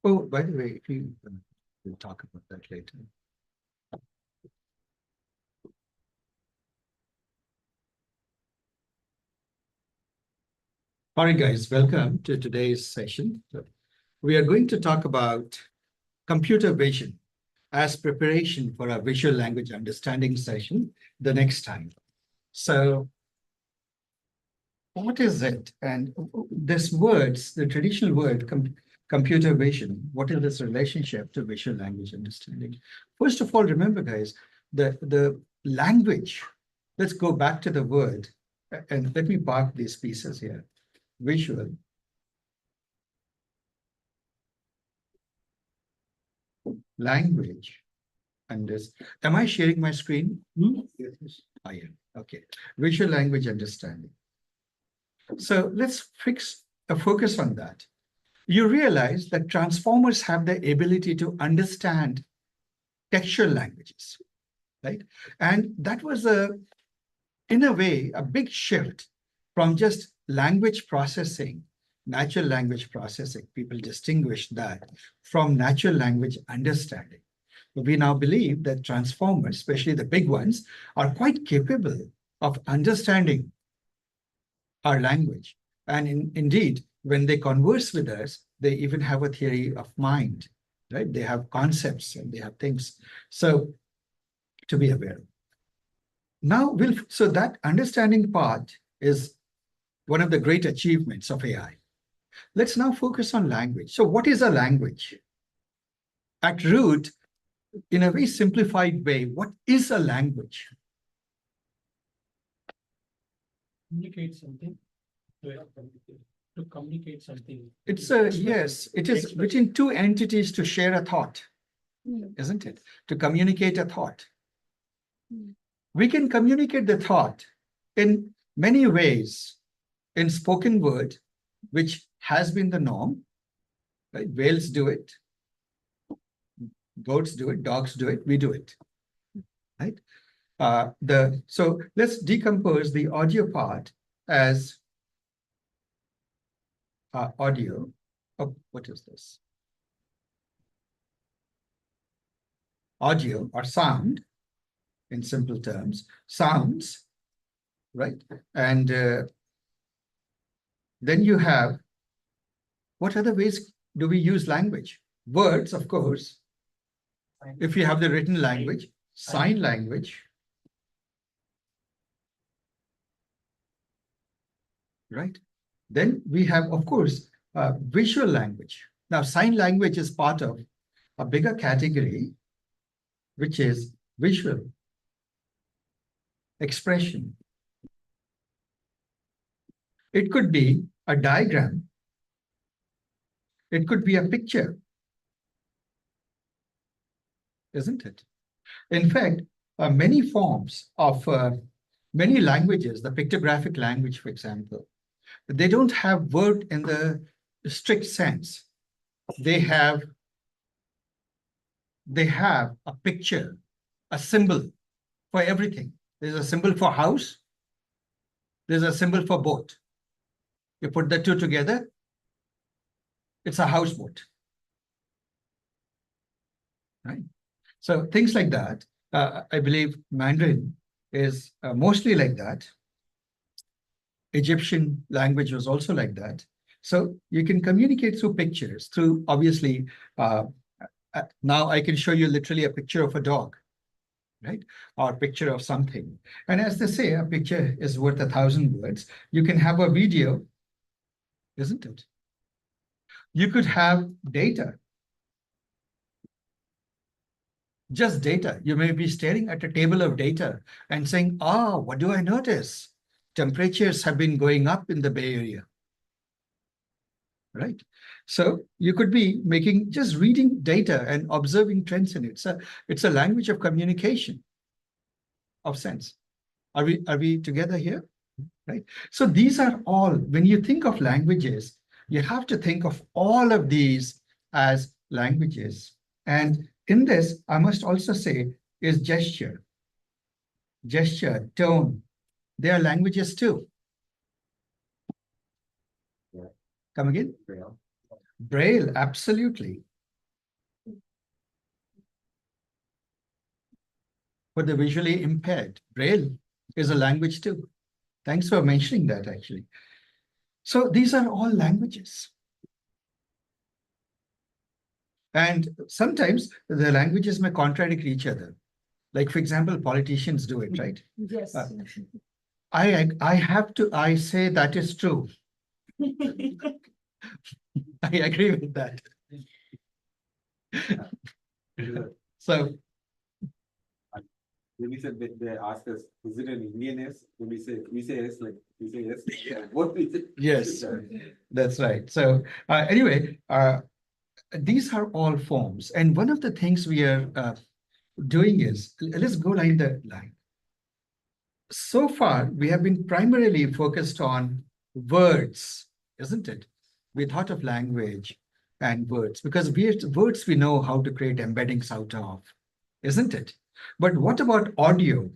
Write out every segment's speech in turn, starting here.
Oh, by the way, if you we'll talk about that later. All right, guys, welcome to today's session. We are going to talk about computer vision as preparation for our visual language understanding session the next time. So what is it? And this words, the traditional word, computer vision, what is this relationship to visual language understanding? First of all, remember, guys, the language, let's go back to the word, and let me park these pieces here. Visual language. And this, am I sharing my screen? Yes, I am. Okay. Visual language understanding. So let's focus on that. You realize that transformers have the ability to understand textual languages, right? And that was in a way, a big shift from just language processing, natural language processing. People distinguish that from natural language understanding. We now believe that transformers, especially the big ones, are quite capable of understanding our language. And indeed, when they converse with us, they even have a theory of mind, right? They have concepts and they have things. So to be aware. Now, so that understanding part is one of the great achievements of AI. Let's now focus on language. So what is a language? At root, in a very simplified way, what is a language? Communicate something. To communicate something. It's a, yes, it is between two entities to share a thought, isn't it? To communicate a thought. We can communicate the thought in many ways in spoken word, which has been the norm, right? Whales do it, goats do it, dogs do it, we do it, right? So let's decompose the audio part as audio. Oh, what is this? Audio or sound, in simple terms, sounds, right? And then you have, what other ways do we use language? Words, of course. If you have the written language, sign language, right? Then we have, of course, visual language. Now, sign language is part of a bigger category, which is visual expression. It could be a diagram. It could be a picture, isn't it? In fact, many forms of many languages, the pictographic language, for example, they don't have word in the strict sense. They have a picture, a symbol for everything. There's a symbol for house. There's a symbol for boat. You put the two together, it's a houseboat, right? So things like that. I believe Mandarin is mostly like that. Egyptian language was also like that. So you can communicate through pictures, through obviously, now I can show you literally a picture of a dog, right? Or a picture of something. And as they say, a picture is worth 1,000 words. You can have a video, isn't it? You could have data. Just data. You may be staring at a table of data and saying, what do I notice? Temperatures have been going up in the Bay Area, right? So you could be just reading data and observing trends in it. So it's a language of communication, of sense. Are we together here? Right? So these are all, when you think of languages, you have to think of all of these as languages. And in this, I must also say, is gesture, tone. They are languages too. Come again? Braille, absolutely. for the visually impaired. Braille is a language too. Thanks for mentioning that, actually. So these are all languages. And sometimes the languages may contradict each other. Like, for example, politicians do it, right? Yes. I say that is true. I agree with that. So When we said they ask us, is it an Indian yes? When we say yes, like we say yes. Yeah. What we say? yes, that's right. So anyway, these are all forms. And one of the things we are doing is, let's go line the line. So far, we have been primarily focused on words, isn't it? We thought of language and words because words we know how to create embeddings out of, isn't it? But what about audio?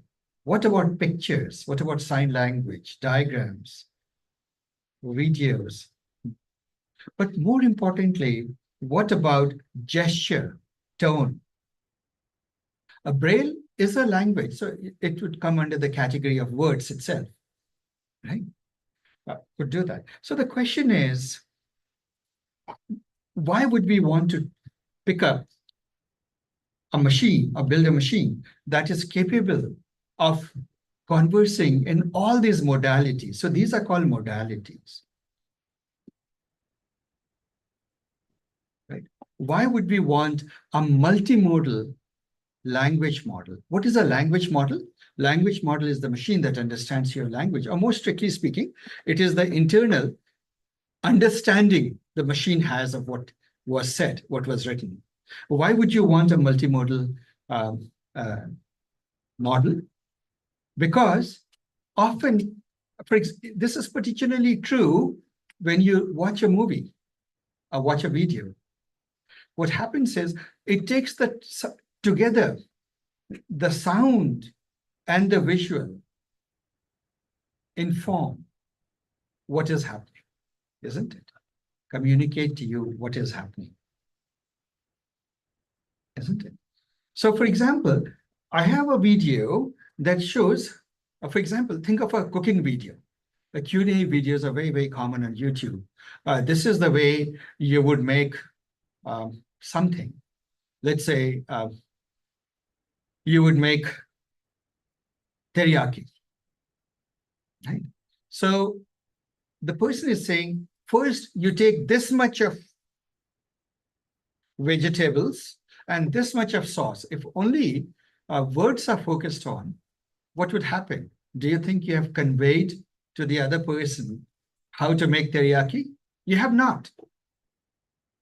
What about pictures? What about sign language, diagrams, videos? But more importantly, what about gesture, tone? A Braille is a language, so it would come under the category of words itself, right? Could do that. So the question is, why would we want to pick up a machine or build a machine that is capable of conversing in all these modalities? So these are called modalities, right? Why would we want a multimodal language model? What is a language model? Language model is the machine that understands your language, or more strictly speaking, it is the internal understanding the machine has of what was said, what was written. Why would you want a multimodal model? Because often, this is particularly true when you watch a movie or watch a video. What happens is it takes together the sound and the visual inform what is happening, isn't it? Communicate to you what is happening, isn't it? So, for example, I have a video that shows, for example, think of a cooking video. The Q&A videos are very, very common on YouTube. This is the way you would make something. Let's say you would make teriyaki, right? So the person is saying, first you take this much of vegetables and this much of sauce. If only words are focused on, what would happen? Do you think you have conveyed to the other person how to make teriyaki? You have not.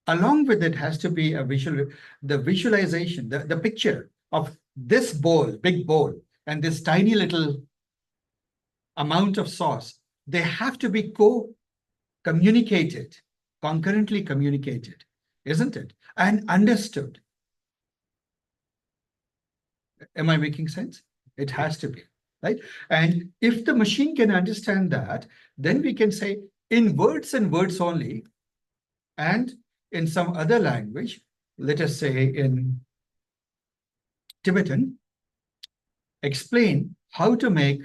Along with it has to be a the visualization, the picture of this bowl, big bowl, and this tiny little amount of sauce. They have to be communicated, concurrently communicated, isn't it? And understood. Am I making sense? It has to be, right? And if the machine can understand that, then we can say in words and words only, and in some other language, let us say in Tibetan, explain how to make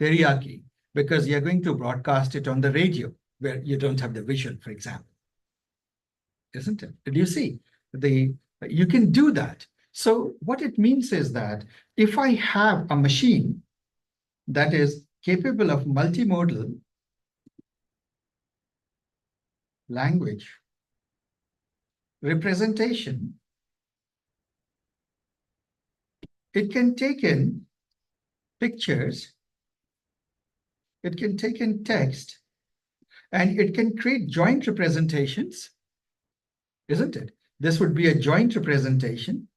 teriyaki, because you're going to broadcast it on the radio where you don't have the visual, for example. Isn't it? Did you see? You can do that. So what it means is that if I have a machine that is capable of multimodal language representation, it can take in pictures, it can take in text, and it can create joint representations, isn't it? This would be a joint representation.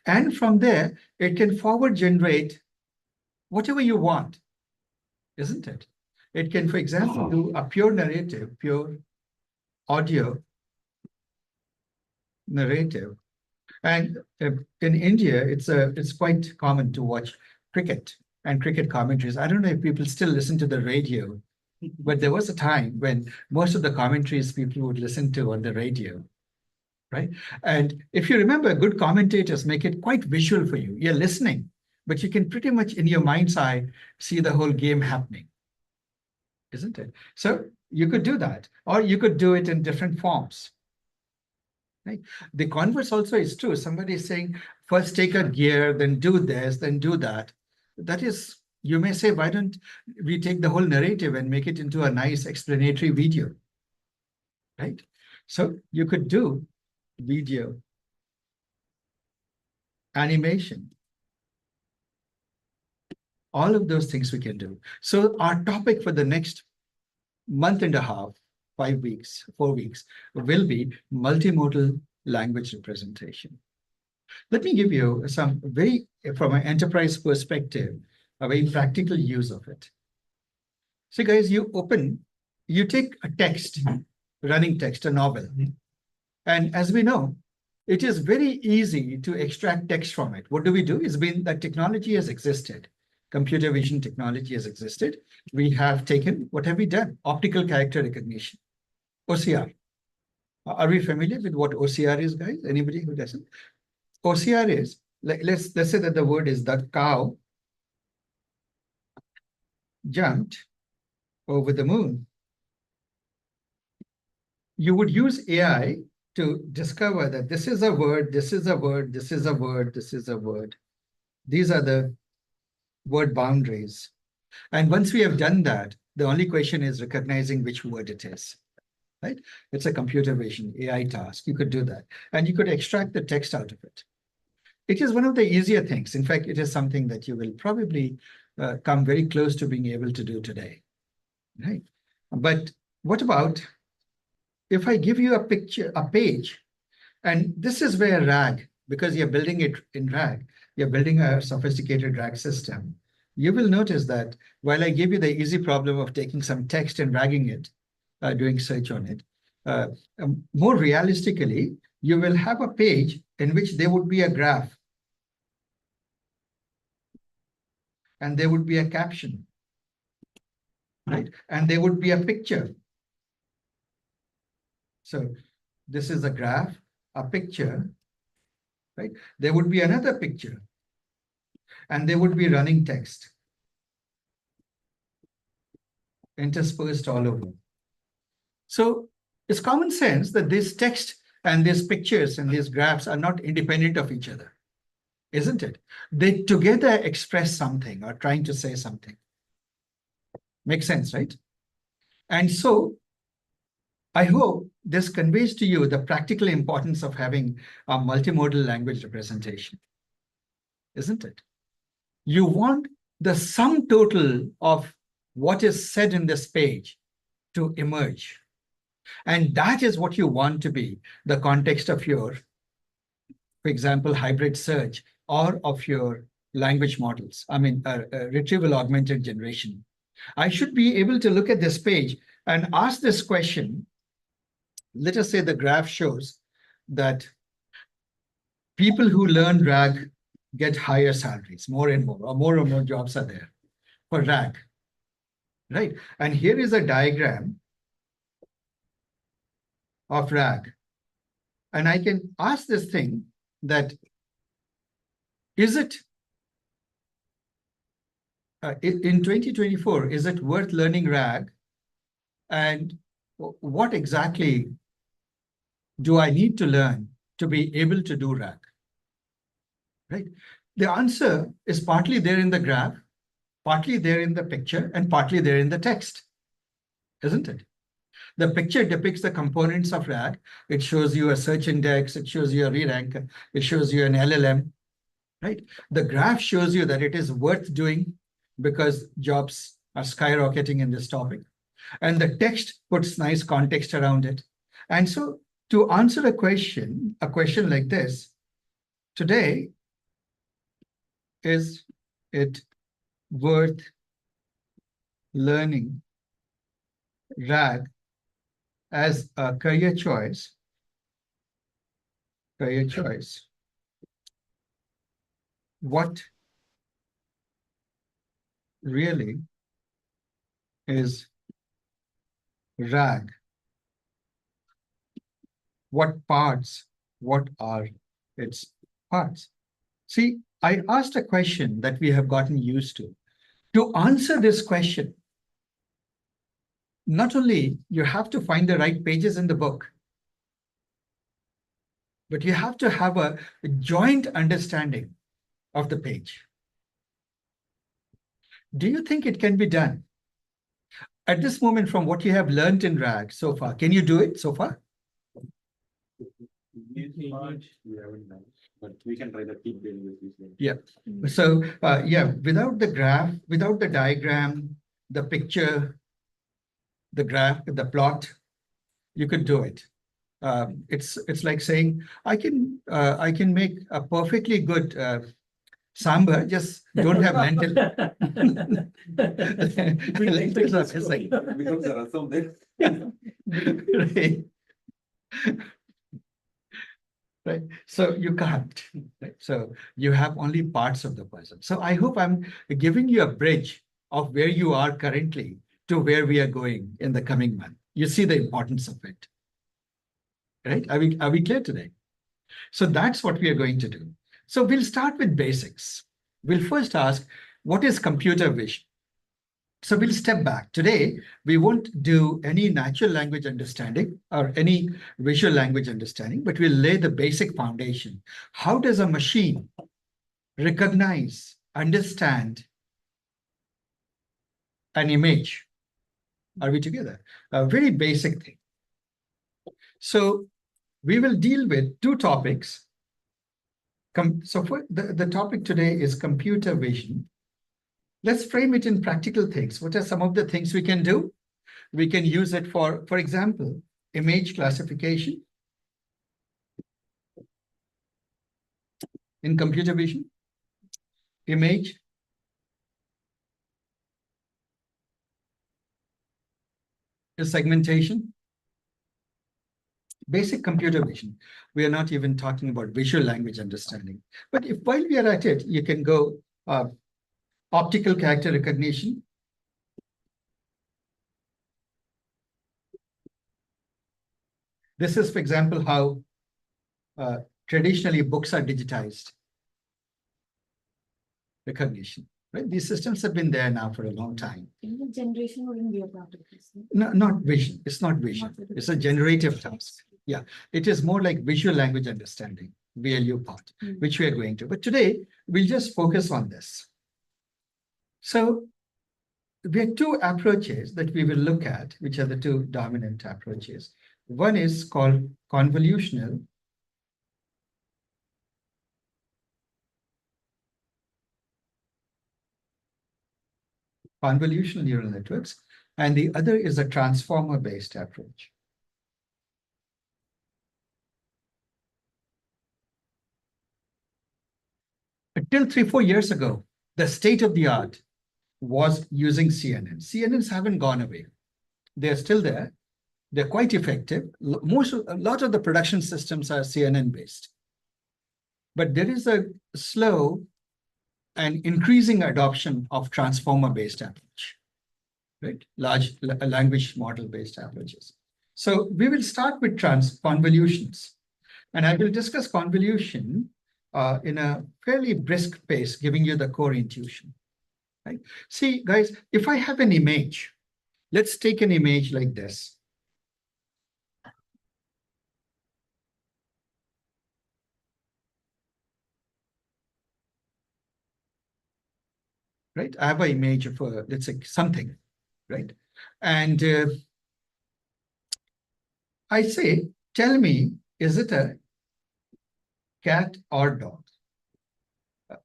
And from there, it can forward generate whatever you want, isn't it? It can, for example, do a pure narrative, pure audio narrative. And in India, it's quite common to watch cricket and cricket commentaries. I don't know if people still listen to the radio, but there was a time when most of the commentaries people would listen to on the radio. right? And if you remember, good commentators make it quite visual for you. You're listening, but you can pretty much in your mind's eye see the whole game happening, isn't it? So you could do that, or you could do it in different forms. Right? The converse also is true. Somebody is saying, first take a gear, then do this, then do that. That is, you may say, why don't we take the whole narrative and make it into a nice explanatory video, right? So you could do video, animation, all of those things we can do. So our topic for the next month and a half, 5 weeks, 4 weeks, will be multimodal language representation. Let me give you some very, from an enterprise perspective, a very practical use of it. So guys, you take a text, running text, a novel. And as we know, it is very easy to extract text from it. What do we do? It's been that technology has existed. Computer vision technology has existed. We have taken, what have we done? Optical character recognition, OCR. Are we familiar with what OCR is, guys? Anybody who doesn't? OCR is, let's say that the word is the cow jumped over the moon. You would use AI to discover that this is a word, this is a word, this is a word, this is a word. These are the word boundaries. And once we have done that, the only question is recognizing which word it is, right? It's a computer vision AI task. You could do that. And you could extract the text out of it. It is one of the easier things. In fact, it is something that you will probably come very close to being able to do today, right? But what about if I give you a picture, a page, and this is where RAG, because you're building it in RAG, you're building a sophisticated RAG system, you will notice that while I give you the easy problem of taking some text and ragging it, doing search on it, more realistically, you will have a page in which there would be a graph and there would be a caption, right? And there would be a picture. So this is a graph, a picture, right? There would be another picture and there would be running text interspersed all over. So it's common sense that this text and these pictures and these graphs are not independent of each other, isn't it? They together express something or trying to say something. Makes sense, right? And so I hope this conveys to you the practical importance of having a multimodal language representation, isn't it? You want the sum total of what is said in this page to emerge. And that is what you want to be the context of your, for example, hybrid search or of your language models. I mean, retrieval augmented generation. I should be able to look at this page and ask this question. Let us say the graph shows that people who learn RAG get higher salaries, more and more jobs are there for RAG, right? And here is a diagram of RAG. And I can ask this thing that, is it, in 2024, is it worth learning RAG? And what exactly do I need to learn to be able to do RAG? Right? The answer is partly there in the graph, partly there in the picture, and partly there in the text, isn't it? The picture depicts the components of RAG. It shows you a search index, it shows you a re-rank, it shows you an LLM, right? The graph shows you that it is worth doing because jobs are skyrocketing in this topic. And the text puts nice context around it. And so to answer a question like this, today, is it worth learning RAG as a career choice? What really is RAG? What parts what are its parts? See, I asked a question that we have gotten used to. To answer this question, not only you have to find the right pages in the book, but you have to have a joint understanding of the page. Do you think it can be done? At this moment, from what you have learned in RAG so far, can you do it so far? We haven't done, but we can try the keep doing this. Yeah. So, yeah, without the graph, without the diagram, the picture, the graph, the plot, you could do it. It's like saying, I can make a perfectly good sambar, just don't have lentil. Lentils are missing. It becomes a rasam then. Right. Right. So you can't. Right. So you have only parts of the puzzle. So I hope I'm giving you a bridge of where you are currently to where we are going in the coming month. You see the importance of it. Right? Are we clear today? So that's what we are going to do. So we'll start with basics. We'll first ask, what is computer vision? So we'll step back. Today, we won't do any natural language understanding or any visual language understanding, but we'll lay the basic foundation. How does a machine recognize, understand an image? Are we together? A very basic thing. So we will deal with two topics. So for the topic today is computer vision. Let's frame it in practical things. What are some of the things we can do? We can use it for example, image classification in computer vision, image segmentation, basic computer vision. We are not even talking about visual language understanding. But if while we are at it, you can go optical character recognition. This is, for example, how traditionally books are digitized. Recognition, right? These systems have been there now for a long time. The generation wouldn't be a part of this. No, not vision. It's not vision. It's a generative task. Yeah, it is more like visual language understanding, VLU part, which we are going to. But today, we'll just focus on this. So we have two approaches that we will look at, which are the two dominant approaches. One is called convolutional neural networks, and the other is a transformer-based approach. Until 3-4 years ago, the state of the art was using CNNs. CNNs haven't gone away. They're still there. They're quite effective. A lot of the production systems are CNN-based. But there is a slow and increasing adoption of transformer-based approach, right? Large language model-based approaches. So we will start with convolutions. And I will discuss convolution in a fairly brisk pace, giving you the core intuition. Right? See, guys, if I have an image, let's take an image like this. Right? I have an image of, let's say, something, right? And I say, tell me, is it a cat or dog?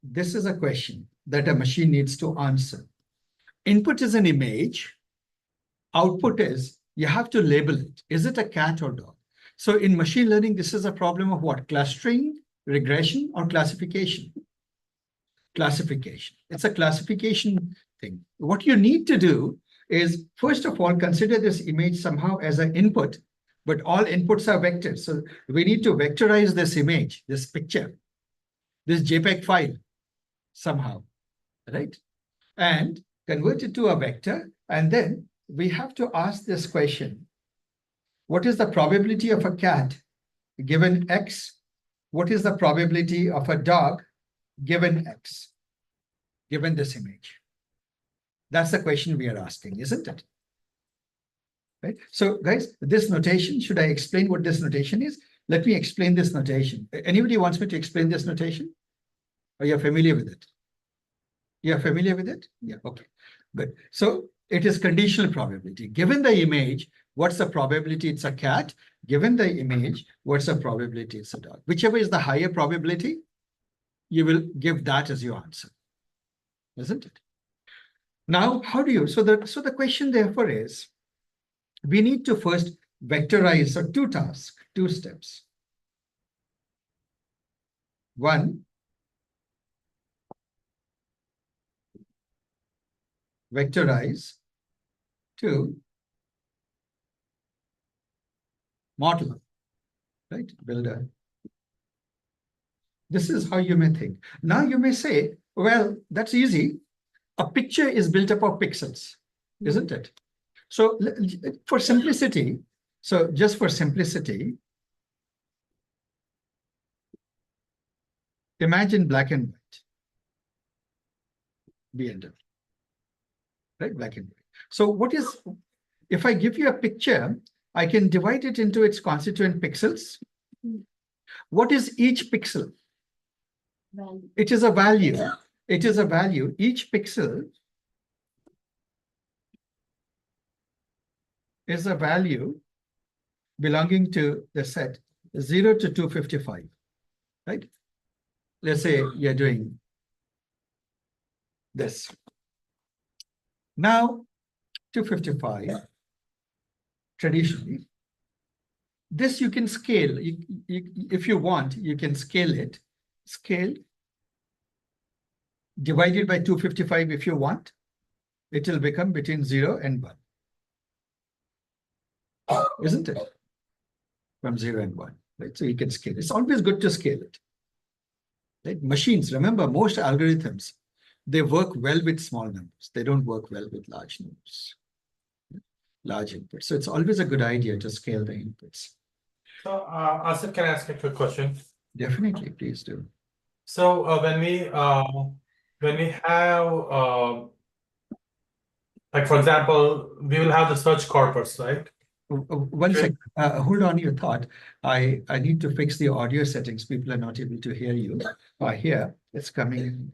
This is a question that a machine needs to answer. Input is an image. Output is, you have to label it. Is it a cat or dog? So in machine learning, this is a problem of what? Clustering, regression, or classification? Classification. It's a classification thing. What you need to do is, first of all, consider this image somehow as an input, but all inputs are vectors. So we need to vectorize this image, this picture, this JPEG file somehow, right? And convert it to a vector. And then we have to ask this question. What is the probability of a cat given X what is the probability of a dog given X, given this image? That's the question we are asking, isn't it? Right. So guys, this notation, should I explain what this notation is? Let me explain this notation. Anybody wants me to explain this notation? Are you familiar with it? You're familiar with it? Yeah, okay, good. So it is conditional probability. Given the image, what's the probability it's a cat? Given the image, what's the probability it's a dog? Whichever is the higher probability, you will give that as your answer, isn't it? Now, how do you, so the question therefore is, we need to first vectorize, so two tasks, two steps. One, vectorize. Two, model, right? Builder. This is how you may think. Now you may say, well, that's easy. A picture is built up of pixels, isn't it? So for simplicity, so just for simplicity, imagine black and white. BNW, right? Black and white. So what is, if I give you a picture, I can divide it into its constituent pixels. What is each pixel? Value. It is a value. It is a value. Each pixel is a value belonging to the set 0 to 255, right? Let's say you're doing this. Now, 255, traditionally, this you can scale. If you want, you can scale it. Scale, divided by 255 if you want. It will become between 0 and 1. Isn't it? From 0 and 1, right? So you can scale. It's always good to scale it. Right? Machines, remember, most algorithms, they work well with small numbers. They don't work well with large numbers, large inputs. So it's always a good idea to scale the inputs. So, Asif, can I ask a quick question? Definitely, please do. So, when we have, like for example, we will have the search corpus, right? One second, hold on your thought. I need to fix the audio settings. People are not able to hear you. Here, it's coming.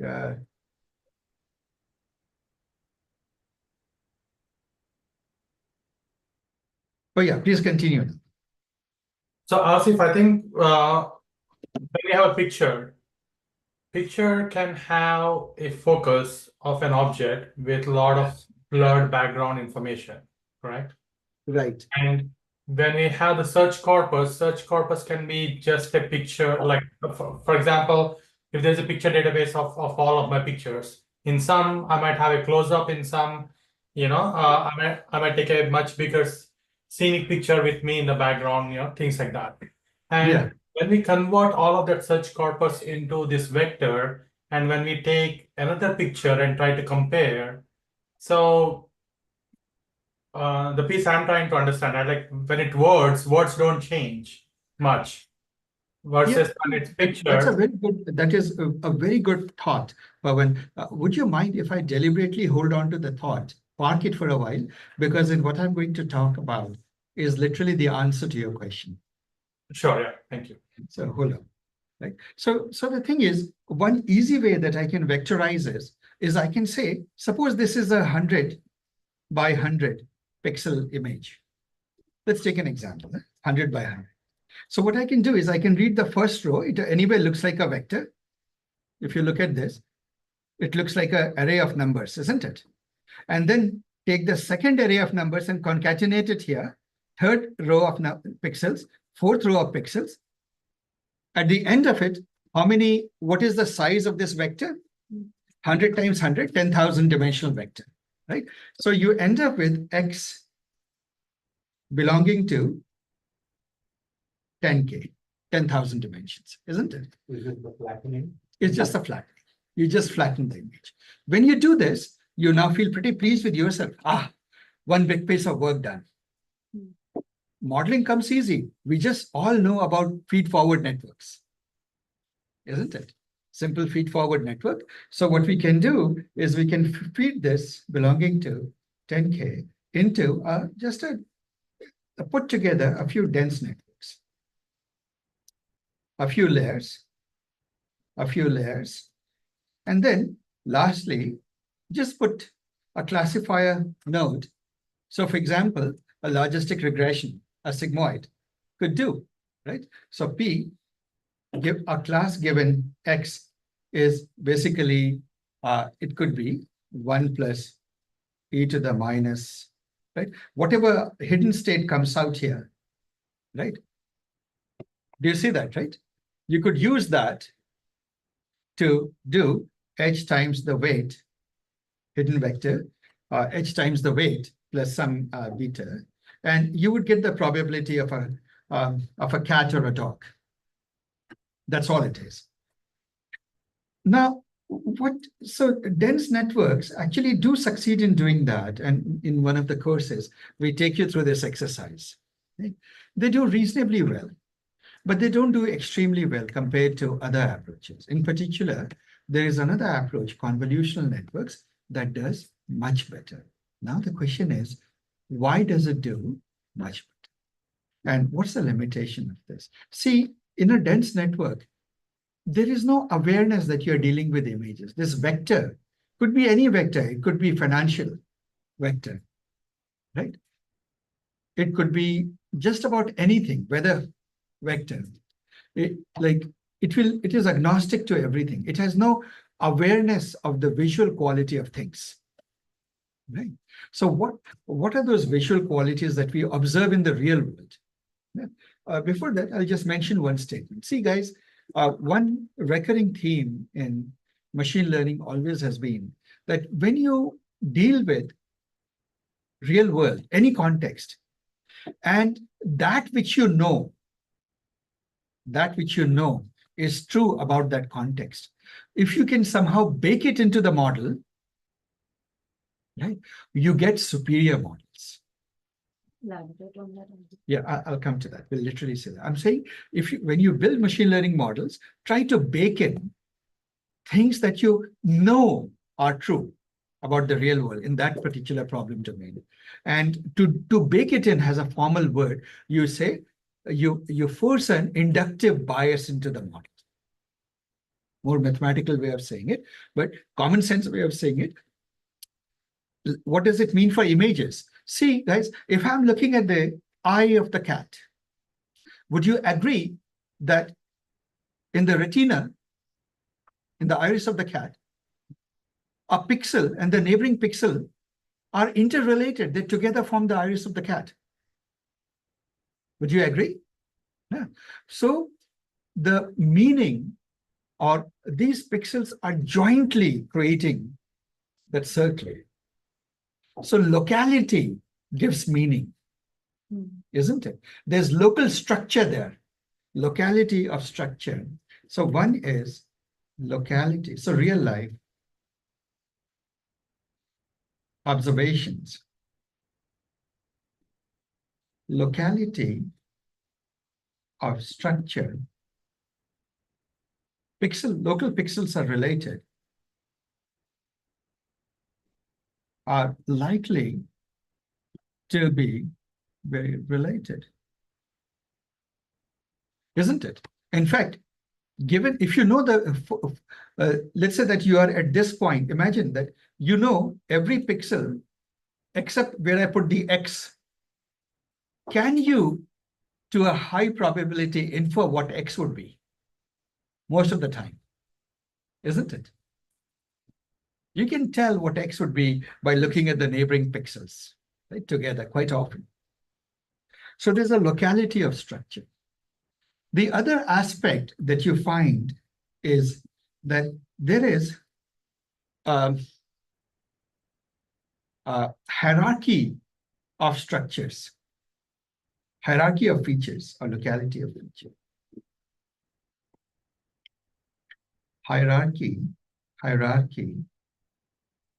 Oh yeah, please continue. So, Asif, I think when we have a picture can have a focus of an object with a lot of blurred background information, correct? Right. And when we have the search corpus can be just a picture, like for example, if there's a picture database of all of my pictures, in some I might have a close-up, in some, I might take a much bigger scenic picture with me in the background, things like that. And Yeah. when we convert all of that search corpus into this vector, and when we take another picture and try to compare, so the piece I'm trying to understand, like when it words don't change much versus when it's picture. That's a very good, that is a very good thought, Pawan. Would you mind if I deliberately hold on to the thought, park it for a while, because in what I'm going to talk about is literally the answer to your question. Sure, yeah, thank you. So hold on, right? So the thing is, one easy way that I can vectorize is I can say, suppose this is 100 by 100 pixel image. Let's take an example, 100 by 100. So what I can do is I can read the first row. It anyway looks like a vector. If you look at this, it looks like an array of numbers, isn't it? And then take the second array of numbers and concatenate it here. Third row of pixels, fourth row of pixels. At the end of it, what is the size of this vector? 100 times 100, 10,000 dimensional vector, right? So you end up with X belonging to 10K, 10,000 dimensions, isn't it? Is it the flattening? It's just a flattening. You just flatten the image. When you do this, you now feel pretty pleased with yourself. One big piece of work done. Modeling comes easy. We just all know about feed-forward networks. isn't it? Simple feed-forward network. So what we can do is we can feed this belonging to 10K into just a put together a few dense networks, a few layers, and then lastly, just put a classifier node. So for example, a logistic regression, a sigmoid could do, right? So P, give a class given X is basically, it could be 1 plus e to the minus, right? Whatever hidden state comes out here, right? Do you see that, right? You could use that to do h times the weight, hidden vector, h times the weight plus some beta, and you would get the probability of a cat or a dog. That's all it is. Now, so dense networks actually do succeed in doing that. And in one of the courses, we take you through this exercise. Right? They do reasonably well, but they don't do extremely well compared to other approaches. In particular, there is another approach, convolutional networks, that does much better. Now the question is, why does it do much better? And what's the limitation of this? See, in a dense network, there is no awareness that you're dealing with images. This vector could be any vector. It could be financial vector, right? It could be just about anything, weather vector. It is agnostic to everything. It has no awareness of the visual quality of things, right? So what are those visual qualities that we observe in the real world? Before that, I'll just mention one statement. See, guys, one recurring theme in machine learning always has been that when you deal with real world, any context, and that which you know is true about that context, if you can somehow bake it into the model, right, you get superior models. Yeah, I'll come to that. We'll literally say that. I'm saying when you build machine learning models, try to bake in things that you know are true about the real world in that particular problem domain. And to bake it in has a formal word. You say, you force an inductive bias into the model. More mathematical way of saying it, but common sense way of saying it. What does it mean for images? See, guys, if I'm looking at the eye of the cat, would you agree that in the retina, in the iris of the cat, a pixel and the neighboring pixel are interrelated? They together form the iris of the cat. Would you agree? Yeah. So the meaning, or these pixels are jointly creating that circle. So locality gives meaning, isn't it? There's local structure there, locality of structure. So one is locality. So real life observations, locality of structure. Local pixels are related, are likely to be very related, isn't it? In fact, given if you know let's say that you are at this point, imagine that you know every pixel except where I put the X. Can you, to a high probability, infer what X would be? Most of the time, isn't it? You can tell what X would be by looking at the neighboring pixels, right, together quite often. So there's a locality of structure. The other aspect that you find is that there is a hierarchy of structures, hierarchy of features, or locality of feature. Hierarchy,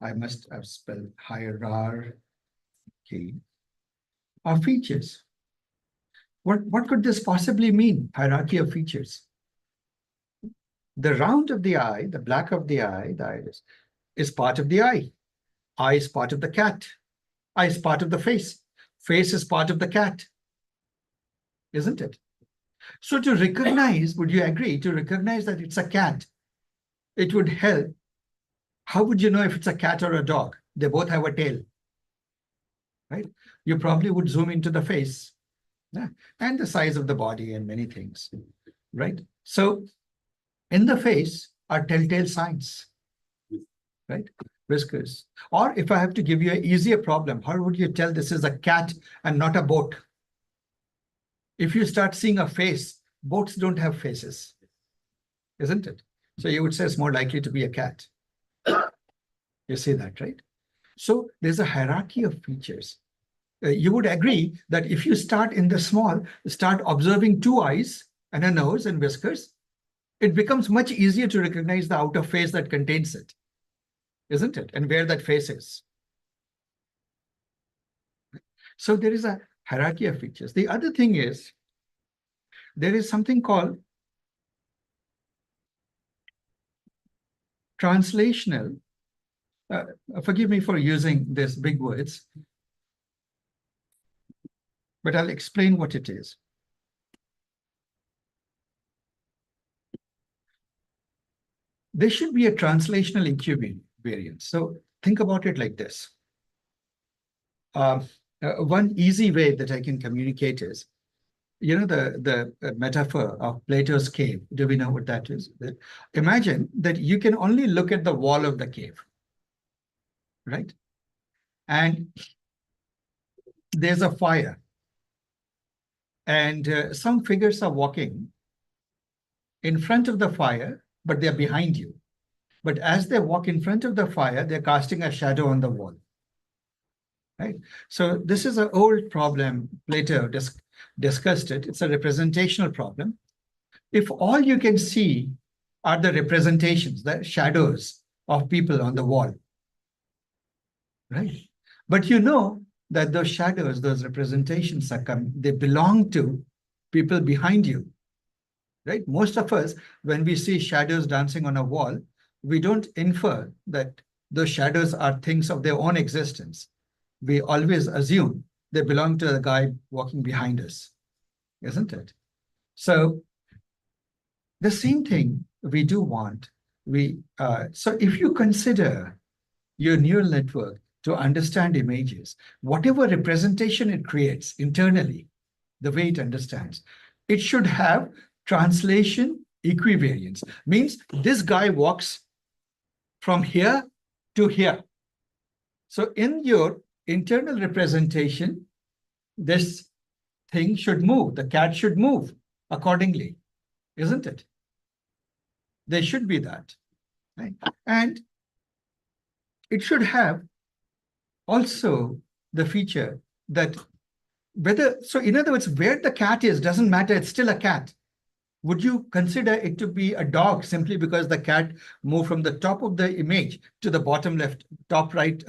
I must have spelled hierarchy of features. What could this possibly mean, hierarchy of features? The round of the eye, the black of the eye, the iris, is part of the eye. Eye is part of the cat. Eye is part of the face. Face is part of the cat. Isn't it? So to recognize, would you agree, to recognize that it's a cat, it would help. How would you know if it's a cat or a dog? They both have a tail, right? You probably would zoom into the face, yeah, and the size of the body and many things, right? So in the face are telltale signs, right? Whiskers. Or if I have to give you an easier problem, how would you tell this is a cat and not a boat? If you start seeing a face, boats don't have faces, isn't it? So you would say it's more likely to be a cat. You see that, right? So there's a hierarchy of features. You would agree that if you start in the small, start observing two eyes and a nose and whiskers, it becomes much easier to recognize the outer face that contains it, isn't it? And where that face is. So there is a hierarchy of features. The other thing is, there is something called translational. Forgive me for using these big words, but I'll explain what it is. There should be a translational equivariance. So think about it like this. One easy way that I can communicate is, you know, the metaphor of Plato's cave. Do we know what that is? Imagine that you can only look at the wall of the cave, right? And there's a fire. And some figures are walking in front of the fire, but they're behind you. But as they walk in front of the fire, they're casting a shadow on the wall, right? So this is an old problem. Plato discussed it. It's a representational problem. If all you can see are the representations, the shadows of people on the wall, right? But you know that those shadows, those representations they belong to people behind you, right? Most of us, when we see shadows dancing on a wall, we don't infer that those shadows are things of their own existence. We always assume they belong to the guy walking behind us, isn't it? So the same thing we do want. So if you consider your neural network to understand images, whatever representation it creates internally, the way it understands, it should have translation equivariance. Means this guy walks from here to here. So in your internal representation, this thing should move. The cat should move accordingly, isn't it? There should be that, right? And it should have also the feature that so in other words, where the cat is doesn't matter, it's still a cat. Would you consider it to be a dog simply because the cat moved from the top of the image to the bottom left, top right,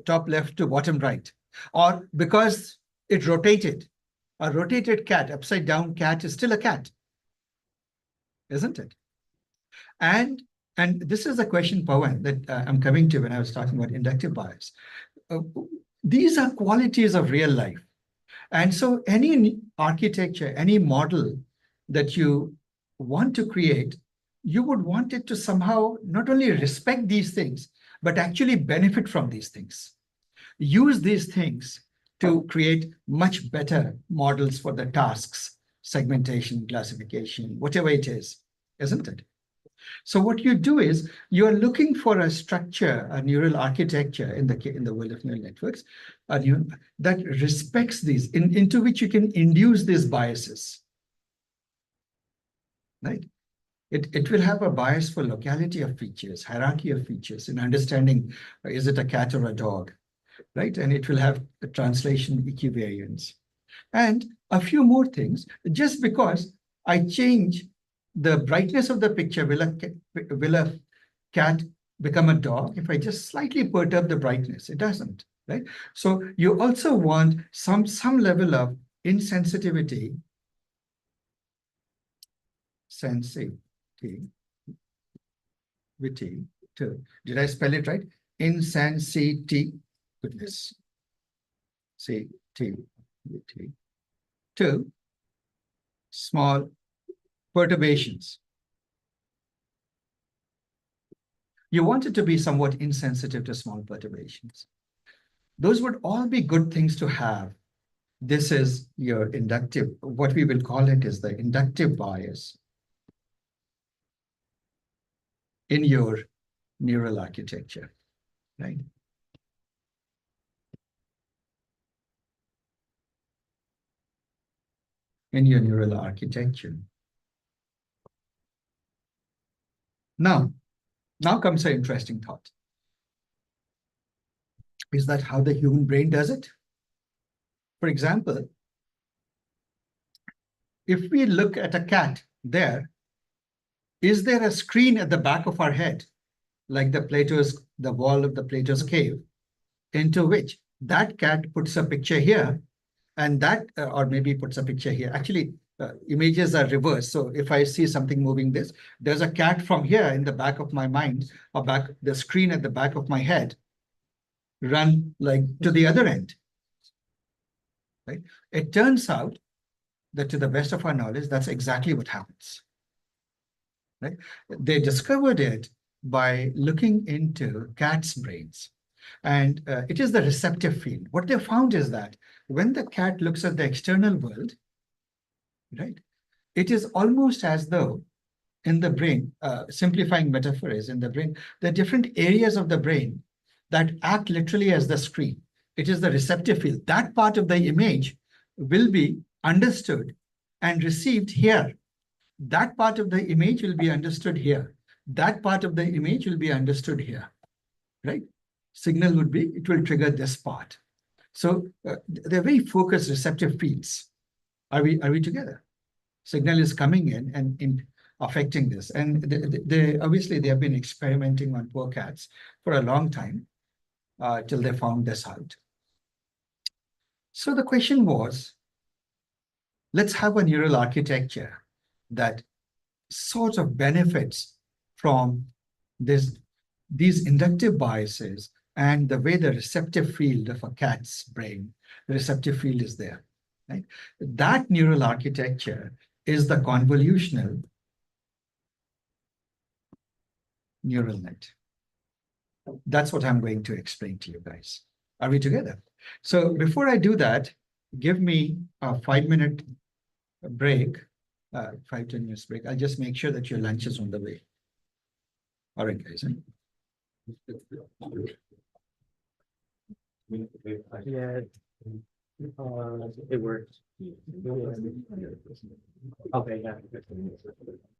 top left to bottom right? Or because it rotated, a rotated cat, upside down cat is still a cat, isn't it? And this is a question, Pawan, that I'm coming to when I was talking about inductive bias. These are qualities of real life. And so any architecture, any model that you want to create, you would want it to somehow not only respect these things, but actually benefit from these things. Use these things to create much better models for the tasks, segmentation, classification, whatever it is, isn't it? So what you do is you're looking for a structure, a neural architecture in the world of neural networks, that respects these, into which you can induce these biases, right? It will have a bias for locality of features, hierarchy of features, in understanding, is it a cat or a dog, right? And it will have a translation equivariance. And a few more things, just because I change the brightness of the picture, will a cat become a dog if I just slightly perturb the brightness? It doesn't, right? So you also want some level of insensitivity, Two. Did I spell it right? Insensitivity. Goodness. Sensitivity. Two. Small perturbations. You want it to be somewhat insensitive to small perturbations. Those would all be good things to have. This is your inductive, what we will call it is the inductive bias in your neural architecture, right? In your neural architecture. Now comes an interesting thought. Is that how the human brain does it? For example, if we look at a cat there, is there a screen at the back of our head, like the wall of the Plato's cave, into which that cat puts a picture here, and that, or maybe puts a picture here. Actually, images are reversed. So if I see something moving there's a cat from here in the back of my mind, or the screen at the back of my head, run like to the other end, right? It turns out that to the best of our knowledge, that's exactly what happens, right? They discovered it by looking into cats' brains. And it is the receptive field. What they found is that when the cat looks at the external world, right, it is almost as though in the brain, simplifying metaphor is in the brain, there are different areas of the brain that act literally as the screen. It is the receptive field. That part of the image will be understood and received here. That part of the image will be understood here. That part of the image will be understood here, right? Signal would be, it will trigger this part. So they're very focused receptive fields. Are we together? Signal is coming in and affecting this. And they obviously they have been experimenting on poor cats for a long time till they found this out. So the question was, let's have a neural architecture that sort of benefits from these inductive biases and the way the receptive field of a cat's brain, the receptive field is there, right? That neural architecture is the convolutional neural net. That's what I'm going to explain to you guys. Are we together? So before I do that, give me a 5-minute break, 5-10 minutes break. I'll just make sure that your lunch is on the way. All right, guys. Yeah, it works. Okay, yeah.